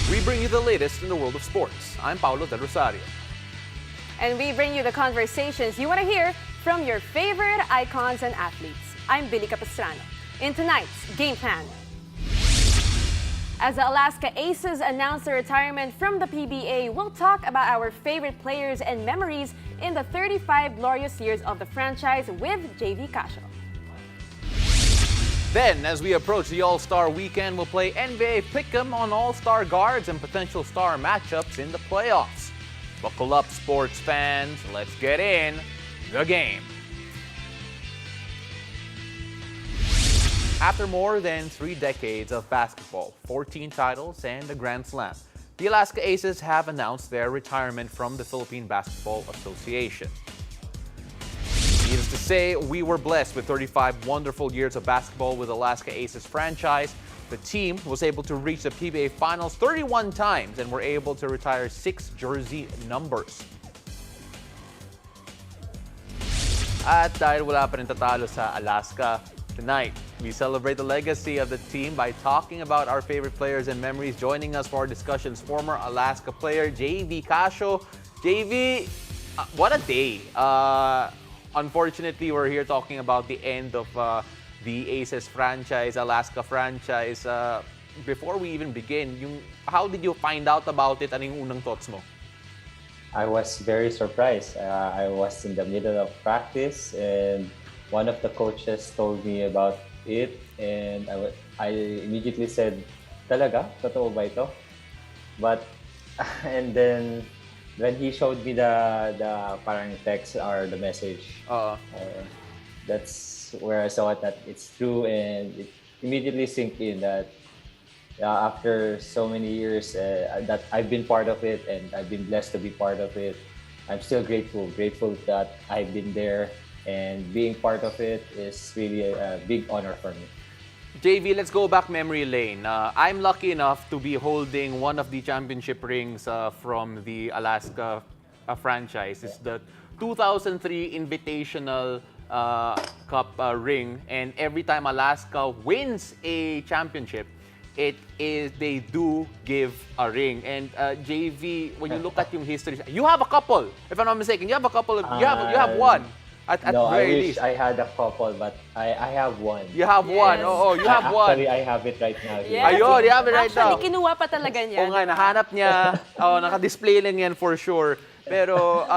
We bring you the latest in the world of sports. I'm Paulo Del Rosario. And we bring you the conversations you want to hear from your favorite icons and athletes. I'm Billy Capistrano. In tonight's Game Plan. As the Alaska Aces announce their retirement from the PBA, we'll talk about our favorite players and memories in the 35 glorious years of the franchise with Jvee Casio. Then, as we approach the All-Star Weekend, we'll play NBA Pick'em on All-Star guards and potential star matchups in the playoffs. Buckle up, sports fans. Let's get in the game. After more than 3 decades of basketball, 14 titles, and a Grand Slam, the Alaska Aces have announced their retirement from the Philippine Basketball Association. Needless to say, we were blessed with 35 wonderful years of basketball with Alaska Aces franchise. The team was able to reach the PBA Finals 31 times and were able to retire 6 jersey numbers. At dahil wala pa rin tatalo sa Alaska, tonight, we celebrate the legacy of the team by talking about our favorite players and memories. Joining us for our discussions, former Alaska player Jvee Casio. Jvee, what a day. Unfortunately, we're here talking about the end of the Aces franchise, Alaska franchise. Before we even begin, how did you find out about it? Ano yung unang thoughts mo? I was very surprised. I was in the middle of practice and one of the coaches told me about it and I immediately said, talaga? Totoo ba ito? But, and then when he showed me the parang text or the message, that's where I saw it that it's true and it immediately sank in that after so many years that I've been part of it and I've been blessed to be part of it. I'm still grateful that I've been there. And being part of it is really a big honor for me. Jvee, let's go back memory lane. I'm lucky enough to be holding one of the championship rings from the Alaska franchise. It's the 2003 Invitational Cup ring. And every time Alaska wins a championship, they do give a ring. And Jvee, when you look at yung history, you have a couple. If I'm not mistaken, you have a couple. You have one. At no, I very wish least. I had a couple, but I have one. You have one. Oh, you have one. Actually, I have it right now. Yes. Ayun, you have it right now. Actually, kinuha pa talaga niya. Oo nga, nahanap niya. Naka-display lang yan for sure. Pero,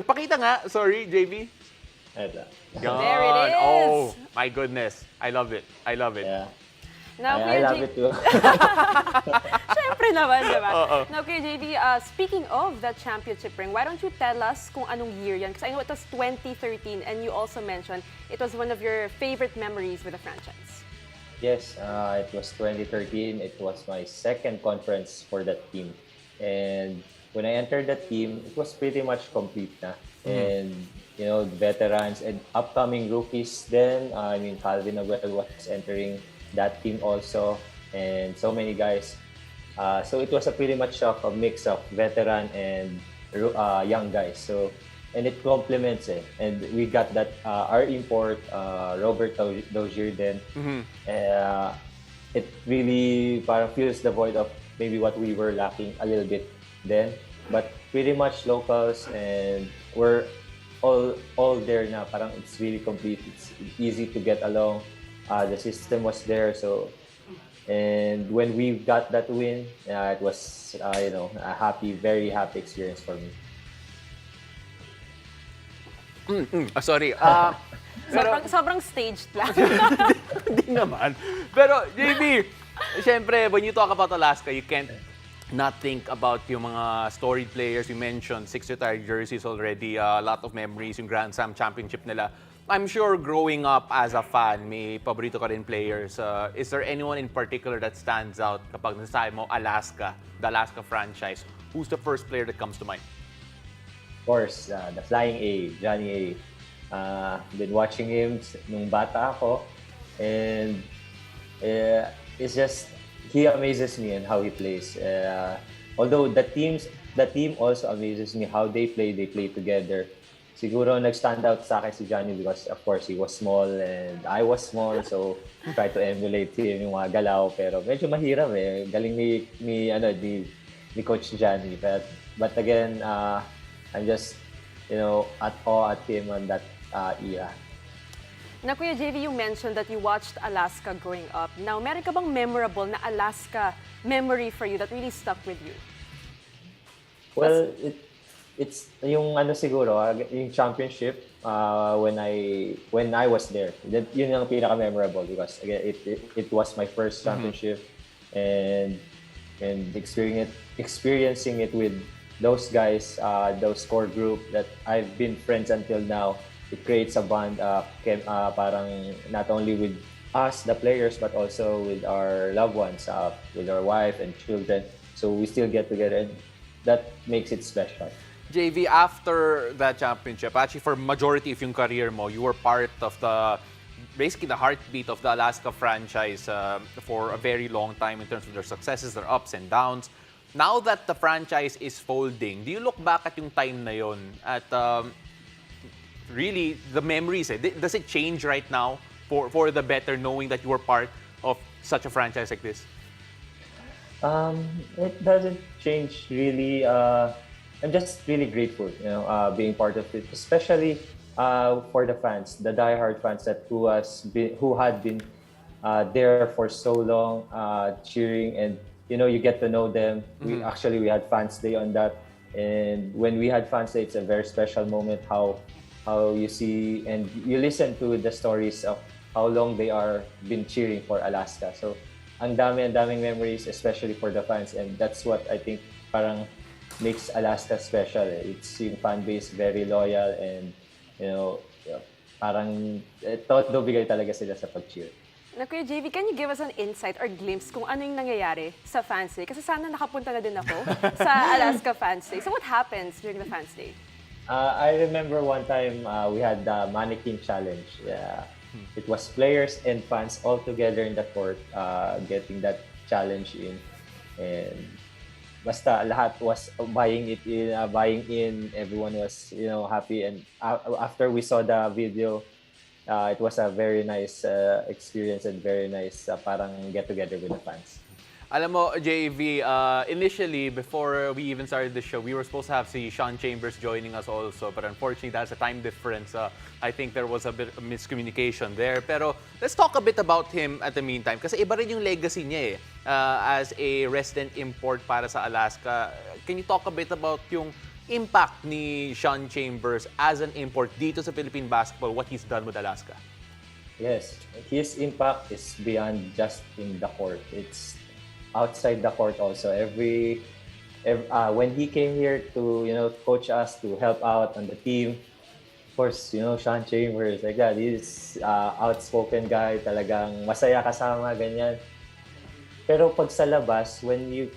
pakita nga. Sorry, Jvee. Ito. There it is. Oh, my goodness. I love it. Yeah. Now, I love it too. Siyempre naman, di ba? Now, Kuya Jvee, speaking of that championship ring, why don't you tell us kung anong year yan? Because I know it was 2013 and you also mentioned it was one of your favorite memories with the franchise. Yes, it was 2013. It was my second conference for that team. And when I entered that team, it was pretty much complete na. And, you know, veterans and upcoming rookies then. I mean, Calvin Noguel was entering that team also, and so many guys. So it was a pretty much a mix of veteran and young guys. So, and it complements it. And we got that our import, Robert Dozier then. It really fills the void of maybe what we were lacking a little bit then. But pretty much locals, and we're all there now. Parang it's really complete. It's easy to get along. The system was there, so and when we got that win, it was a very happy experience for me. Sorry. Sobrang staged lang. Hindi naman. Pero, Jvee, syempre, when you talk about Alaska, you can't not think about yung mga storied players. You mentioned 6 retired jerseys already, a lot of memories, yung Grand Slam championship nila. I'm sure growing up as a fan, may paborito ka rin players. Is there anyone in particular that stands out kapag nasabi mo Alaska, the Alaska franchise? Who's the first player that comes to mind? Of course, the Flying A, Johnny A. Been watching him nung bata ako, and it's just he amazes me and how he plays. Although the team also amazes me how they play together. siguro nag-stand out sa akin si Johnny because of course he was small and I was small, so try to emulate him yung mga galaw, pero medyo mahirap eh. Galing ni Coach Johnny, but again, I'm just at awe at him on that era. Na Kuya Jvee, you mentioned that you watched Alaska growing up. Now, meron ka bang memorable na Alaska memory for you that really stuck with you? Well, it's yung siguro, yung championship when I was there. Yun yung pinaka-memorable because again, it was my first championship, and experiencing it with those guys, those core group that I've been friends until now. It creates a bond, parang not only with us, the players, but also with our loved ones, with our wife and children. So we still get together, and that makes it special. Jvee, after that championship, actually for majority of yung career mo, you were part of basically the heartbeat of the Alaska franchise for a very long time in terms of their successes, their ups and downs. Now that the franchise is folding, do you look back at yung time na yon at really the memories? Does it change right now for the better, knowing that you were part of such a franchise like this? It doesn't change really. I'm just really grateful, being part of it, especially for the fans, the diehard fans who had been there for so long, cheering, and you get to know them. We had fans day on that, and when we had fans day, it's a very special moment. How you see and you listen to the stories of how long they are been cheering for Alaska. So ang daming memories, especially for the fans, and that's what I think parang makes Alaska special. It's yung fan base very loyal, and parang todo bigay talaga sila sa pag-cheer. Na Kuya Jvee, can you give us an insight or glimpse kung ano yung nangyayari sa Fans Day? Kasi sana nakapunta na din ako sa Alaska Fans Day. So what happens during the Fans Day? I remember one time we had the mannequin challenge. Yeah. It was players and fans all together in the court getting that challenge in. And basta lahat was buying in. Everyone was happy. And after we saw the video, it was a very nice experience and very nice parang get together with the fans. Alam mo, Jvee, initially, before we even started the show, we were supposed to have si Sean Chambers joining us also, but unfortunately, that's a time difference. I think there was a bit of miscommunication there. Pero let's talk a bit about him at the meantime, kasi iba rin yung legacy niya as a resident import para sa Alaska. Can you talk a bit about yung impact ni Sean Chambers as an import dito sa Philippine basketball, what he's done with Alaska? Yes, his impact is beyond just in the court. It's outside the court also. When he came here to coach us, to help out on the team, of course Sean Chambers like that. He's outspoken guy, talagang masaya kasama ganyan. Pero pag sa labas, when you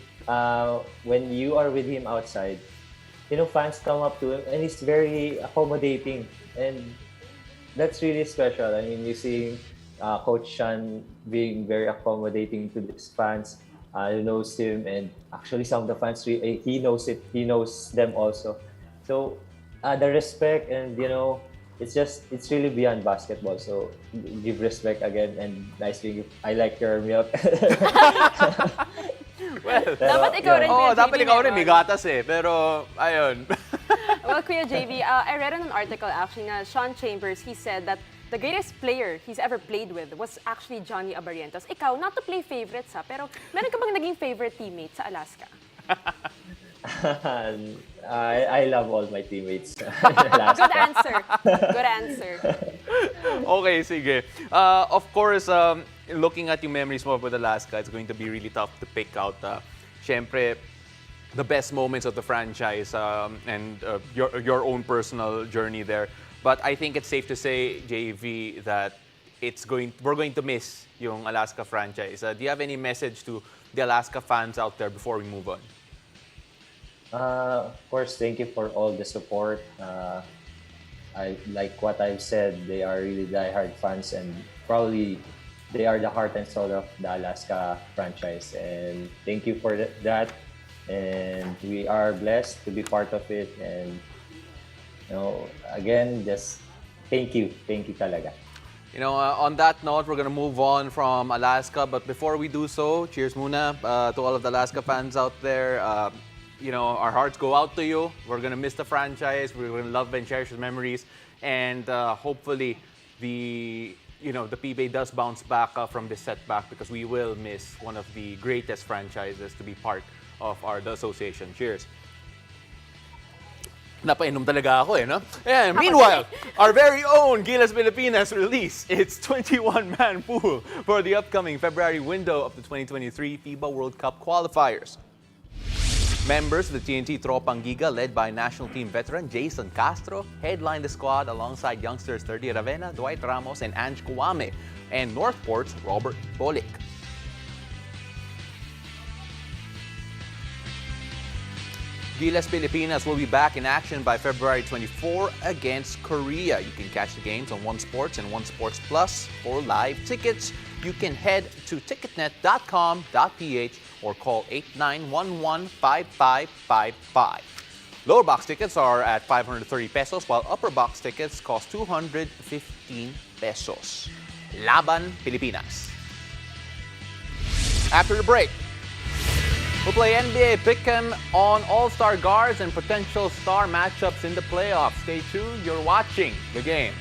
are with him outside, fans come up to him and he's very accommodating, and that's really special. I mean, you see Coach Sean being very accommodating to his fans. He knows him, and actually some of the fans, he knows it. He knows them also. So the respect, and it's really beyond basketball. So give respect again, and nicely. I like your milk. Well, dapat ikaw rin, Kuya dapat Jvee, ikaw rin, meron. may gatas Pero, ayun. Well, Kuya Jvee, I read in an article actually na Sean Chambers, he said that the greatest player he's ever played with was actually Johnny Abarrientos. Ikaw, not to play favorites pero meron ka bang naging favorite teammate sa Alaska? I love all my teammates. Good answer. Good answer. Okay, sige. Of course, looking at yung memories mo with Alaska, it's going to be really tough to pick out. Siyempre, the best moments of the franchise and your own personal journey there. But I think it's safe to say, Jvee, that we're going to miss yung Alaska franchise. Do you have any message to the Alaska fans out there before we move on? Of course, thank you for all the support. I like what I've said. They are really diehard fans, and probably they are the heart and soul of the Alaska franchise. And thank you for that. And we are blessed to be part of it. And Again, just thank you talaga. On that note, we're gonna move on from Alaska. But before we do so, cheers muna to all of the Alaska fans out there. Our hearts go out to you. We're gonna miss the franchise. We're gonna love and cherish the memories, and hopefully, the PBA does bounce back from this setback, because we will miss one of the greatest franchises to be part of the association. Cheers. Napainom talaga ako no? And meanwhile, our very own Gilas Pilipinas released its 21-man pool for the upcoming February window of the 2023 FIBA World Cup qualifiers. Members of the TNT Tropang Giga, led by national team veteran Jason Castro, headlined the squad alongside youngsters Terdy Ravena, Dwight Ramos, and Ange Kuame, and Northport's Robert Bolick. Gilas Pilipinas will be back in action by February 24 against Korea. You can catch the games on One Sports and One Sports Plus. For live tickets, you can head to ticketnet.com.ph or call 8911-5555. Lower box tickets are at 530 pesos, while upper box tickets cost 215 pesos. Laban Pilipinas. After the break, we'll play NBA Pick'em on all-star guards and potential star matchups in the playoffs. Stay tuned. You're watching The Game.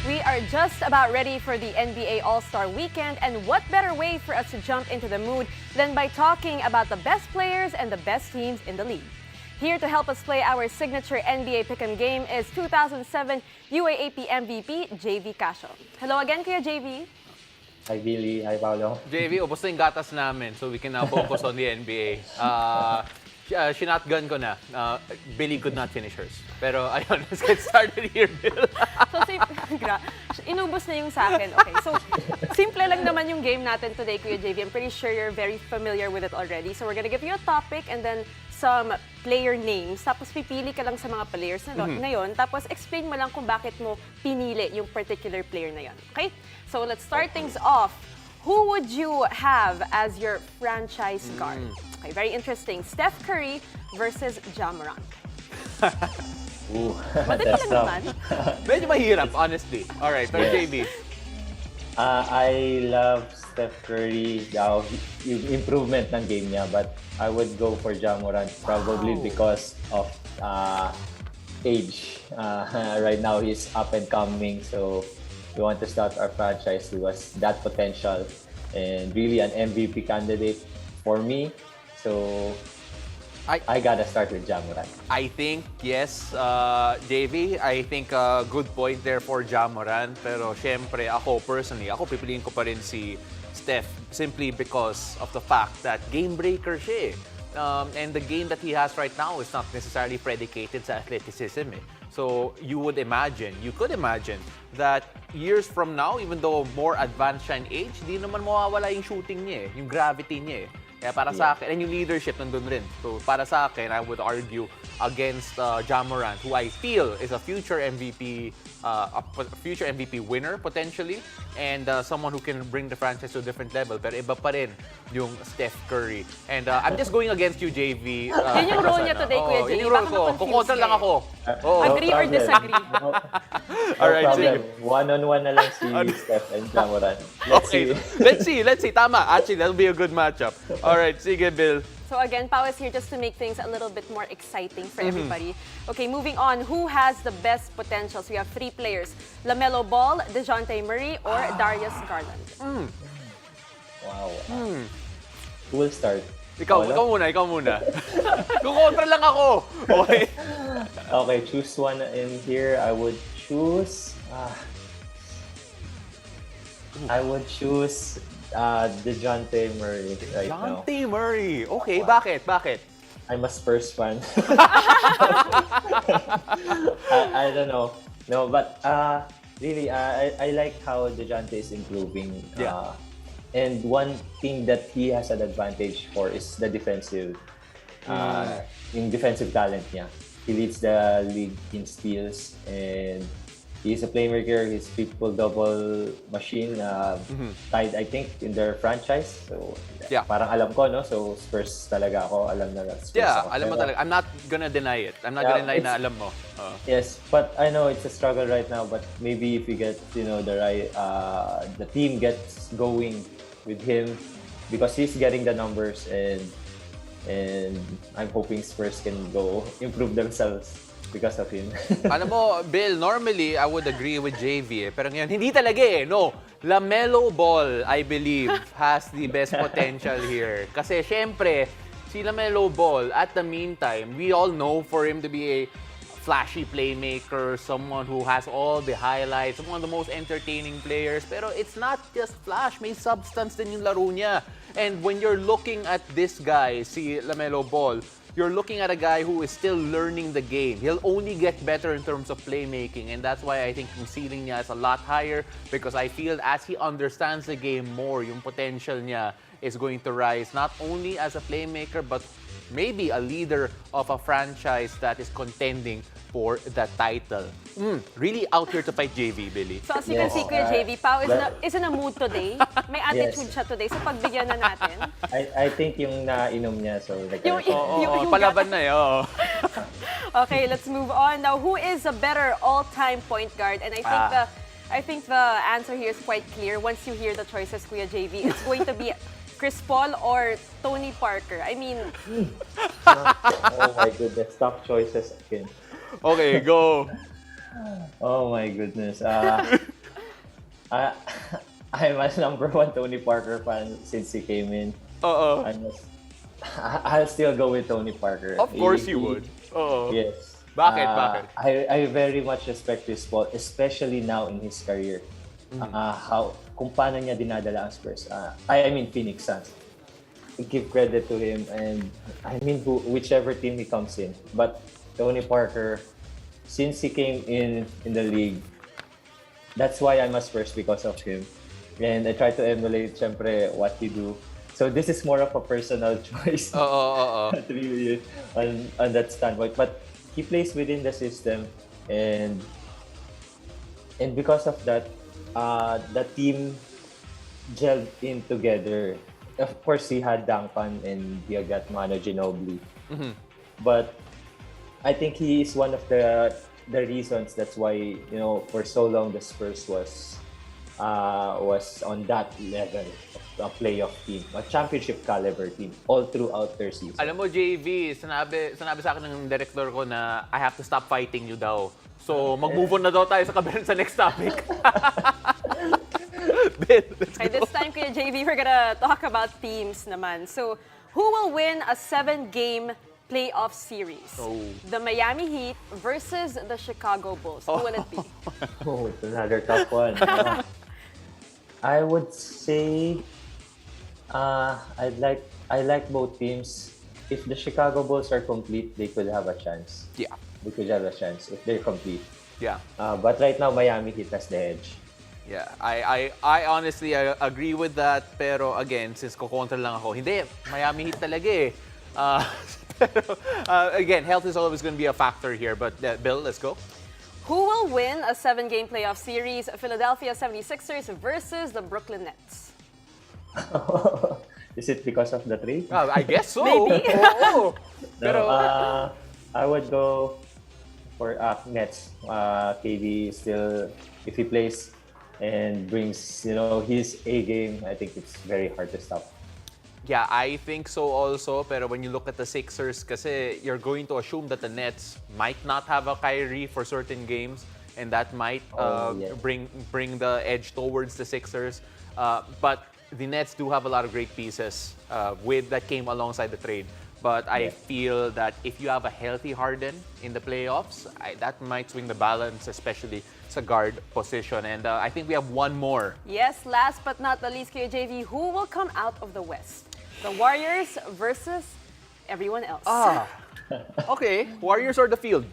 We are just about ready for the NBA All-Star Weekend, and what better way for us to jump into the mood than by talking about the best players and the best teams in the league. Here to help us play our signature NBA Pick'em game is 2007 UAAP MVP, Jvee Casio. Hello again, Kuya Jvee. Hi, Billy. Hi, Paolo. Jvee, ubos na yung gatas namin, so we can now focus on the NBA. Shinotgun ko na. Billy could not finish hers. Pero ayun, let's get started here, Bill. So, inubos na yung sa akin. Okay, so simple lang naman yung game natin today, Kuya Jvee. I'm pretty sure you're very familiar with it already. So we're gonna give you a topic and then some player names. Tapos pipili ka lang sa mga players na yun. Tapos explain mo lang kung bakit mo pinili yung particular player na yun. Okay? So let's start things off. Who would you have as your franchise guard? Okay, very interesting. Steph Curry versus Ja Morant. Ooh, Madali that's lang tough. naman. Medyo mahirap, honestly. Alright, pero Yes. JB. I love Steph Curry, yung improvement ng game niya, but I would go for Ja Morant probably because of age. Right now, he's up and coming, so we want to start our franchise who has that potential and really an MVP candidate for me. So I gotta start with Ja Morant. I think, yes, JV, I think good point there for Ja Morant. Pero syempre, ako personally, pipiliin ko pa rin si Steph simply because of the fact that game breaker siya eh. And the game that he has right now is not necessarily predicated sa athleticism eh. So you could imagine that years from now, even though more advanced siya in age, di naman mawawala yung shooting niya eh, yung gravity niya eh. Kaya para sa akin, and yung leadership nandun rin. So para sa akin, I would argue against Ja Morant, who I feel is a future MVP winner potentially, and someone who can bring the franchise to a different level. Pero iba pa rin yung Steph Curry. And I'm just going against you, Jvee. Yun yung role niya today, Kuya Jvee. Yun yung role ko. Kukontra lang ako. Agree or disagree? No Alright, problem. One-on-one na lang si Steph and Ja Morant. Let's see. Let's see. Tama. Actually, that'll be a good matchup. Alright, sige, Bill. So again, Pao is here just to make things a little bit more exciting for everybody. Okay, moving on. Who has the best potentials? We have 3 players. LaMelo Ball, DeJounte Murray, or Darius Garland? Wow. Who will start? Ikaw muna. Kukontra lang ako. Okay. Okay, choose one in here. I would choose DeJounte Murray right now. DeJounte Murray. Okay, bakit? I'm a Spurs fan. I don't know. No, but really, I like how DeJounte is improving. Yeah. And one thing that he has an advantage for is the defensive, yung defensive talent niya. He leads the league in steals, and he's a playmaker. He's triple-double machine, tied, I think, in their franchise. So, yeah. Parang alam ko, no? So, Spurs talaga ako. Alam na Spurs Yeah, ako. alam mo talaga. I'm not gonna deny it. I'm not gonna deny na alam mo. Yes, but I know it's a struggle right now. But maybe if we get, the team gets going with him, because he's getting the numbers, and I'm hoping Spurs can go improve themselves because of him. Alam mo, Bill, normally I would agree with Jvee eh. Pero ngayon, hindi talaga eh. No, LaMelo Ball, I believe, has the best potential here. Kasi syempre, si LaMelo Ball, at the meantime, we all know for him to be a flashy playmaker, someone who has all the highlights, one of the most entertaining players. Pero it's not just flash, may substance din yung laro niya. And when you're looking at this guy, si LaMelo Ball, you're looking at a guy who is still learning the game. He'll only get better in terms of playmaking, and that's why I think yung ceiling niya is a lot higher, because I feel as he understands the game more, yung potential niya is going to rise not only as a playmaker, but maybe a leader of a franchise that is contending for the title. Really out here to fight Jvee, Billy. So as you can see, Kuya Jvee, Pao is in a mood today. May attitude siya today. So pagbigyan na natin. I think yung nainom niya, so Yung palaban na eh. Okay, let's move on. Now, who is a better all-time point guard? And I think the answer here is quite clear. Once you hear the choices, Kuya Jvee, it's going to be Chris Paul or Tony Parker. I mean... Oh my goodness, tough choices again. Okay, go. Oh my goodness. I'm a #1 Tony Parker fan since he came in. I'll still go with Tony Parker. Of course you would. Yes. Bakit? I very much respect Chris Paul, especially now in his career. Kung paano niya dinadala ang Spurs. I mean Phoenix Suns. Give credit to him, and I mean whichever team he comes in. But Tony Parker, since he came in the league, that's why I'm a Spurs, because of him. And I try to emulate, syempre, what he do. So this is more of a personal choice. Really on that standpoint. But he plays within the system, and because of that, the team gelled in together. Of course, he had Duncan and he got Manu Ginobili. But I think he is one of the reasons. That's why, for so long the Spurs was on that level of a playoff team, a championship caliber team, all throughout their season. Alam mo, Jvee, sinabi sa akin ng director ko na I have to stop fighting you daw. So, mag-move on na daw tayo sa next topic. Bill, let's go. Okay, this time, Kuya Jvee, we're gonna talk about teams naman. So, who will win a 7-game playoff series? The Miami Heat versus the Chicago Bulls. Who will it be? Oh, it's another tough one. I would say I like both teams. If the Chicago Bulls are complete, they could have a chance. Yeah. They could have a chance if they're complete. Yeah. But right now, Miami Heat has the edge. Yeah, I honestly agree with that. Pero again, since kukontra lang ako, hindi, Miami Heat talaga eh. Uh, pero, again, health is always going to be a factor here. But Bill, let's go. Who will win a 7-game playoff series? Philadelphia 76ers versus the Brooklyn Nets. Is it because of the trade? I guess so. Maybe. Oo. No, I would go for Nets. KD still, if he plays and brings, his A game, I think it's very hard to stop. Yeah, I think so also. Pero when you look at the Sixers, kasi you're going to assume that the Nets might not have a Kyrie for certain games, and that might Yeah. bring the edge towards the Sixers. But the Nets do have a lot of great pieces that came alongside the trade. But I feel that if you have a healthy Harden in the playoffs, that might swing the balance, especially sa guard position. And I think we have one more. Yes, last but not the least, Jvee, who will come out of the West? The Warriors versus everyone else. Okay, Warriors or the field?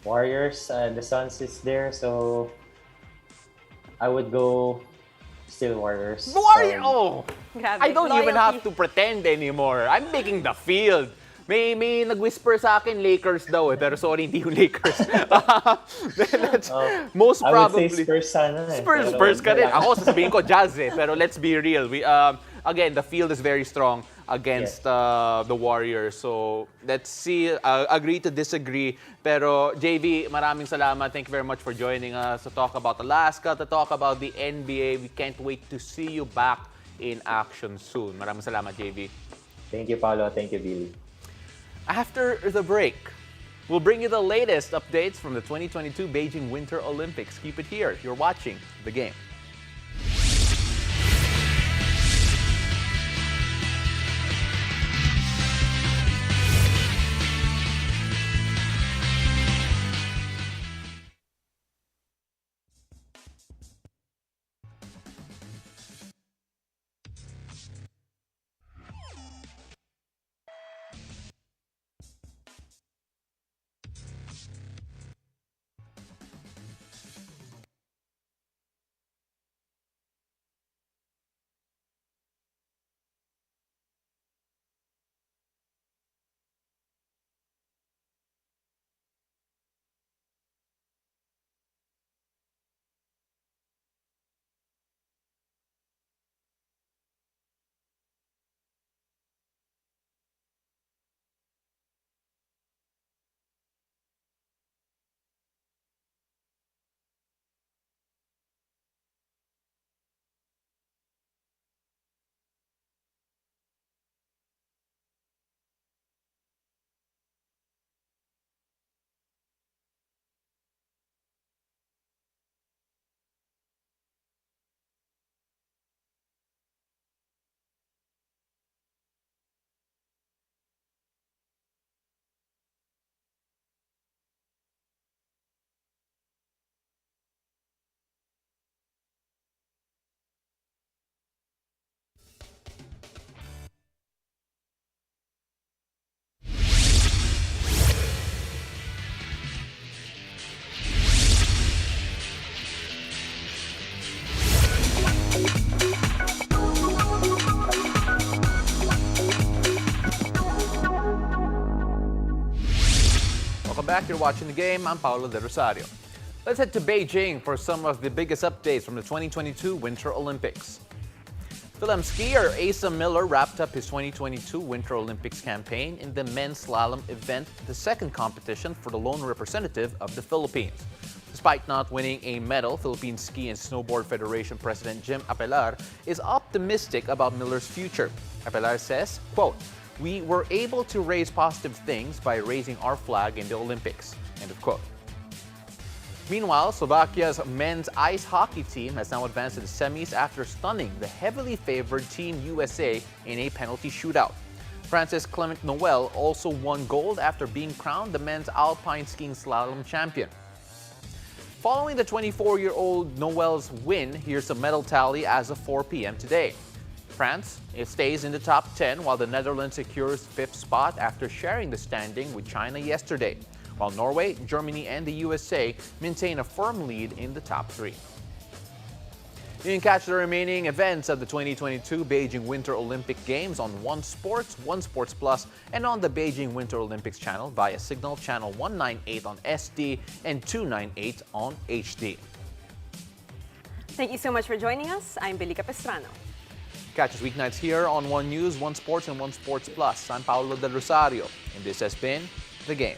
Warriors, the Suns is there, so I would go still Warriors. Warriors! Oh! Grabe, I don't even have loyalty. to pretend anymore. I'm picking the field. May nag-whisper sa akin Lakers daw eh, pero sorry, hindi yung Lakers. That's most I probably. would say Spurs sana eh. Spurs ka rin. Ako sasabihin ko Jazz eh, pero let's be real. Again, the field is very strong against the Warriors. So, let's see. Agree to disagree. Pero, Jvee, maraming salamat. Thank you very much for joining us to talk about Alaska, to talk about the NBA. We can't wait to see you back in action soon. Maraming salamat, Jvee. Thank you, Paolo. Thank you, Billy. After the break, we'll bring you the latest updates from the 2022 Beijing Winter Olympics. Keep it here. You're watching The Game. Welcome back. You're watching The Game. I'm Paolo De Rosario. Let's head to Beijing for some of the biggest updates from the 2022 Winter Olympics. Film skier Asa Miller wrapped up his 2022 Winter Olympics campaign in the men's slalom event, the second competition for the lone representative of the Philippines. Despite not winning a medal, Philippine Ski and Snowboard Federation President Jim Apelar is optimistic about Miller's future. Apelar says, quote, "We were able to raise positive things by raising our flag in the Olympics," end of quote. Meanwhile, Slovakia's men's ice hockey team has now advanced to the semis after stunning the heavily favored Team USA in a penalty shootout. Francis Clement Noel also won gold after being crowned the men's alpine skiing slalom champion. Following the 24-year-old Noel's win, here's the medal tally as of 4 p.m. today. France stays in the top 10, while the Netherlands secures 5th spot after sharing the standing with China yesterday, while Norway, Germany, and the USA maintain a firm lead in the top 3. You can catch the remaining events of the 2022 Beijing Winter Olympic Games on One Sports, One Sports Plus, and on the Beijing Winter Olympics channel via Signal Channel 198 on SD and 298 on HD. Thank you so much for joining us. I'm Billy Capistrano. Catch us weeknights here on One News, One Sports, and One Sports Plus. I'm Paolo Del Rosario, and this has been The Game.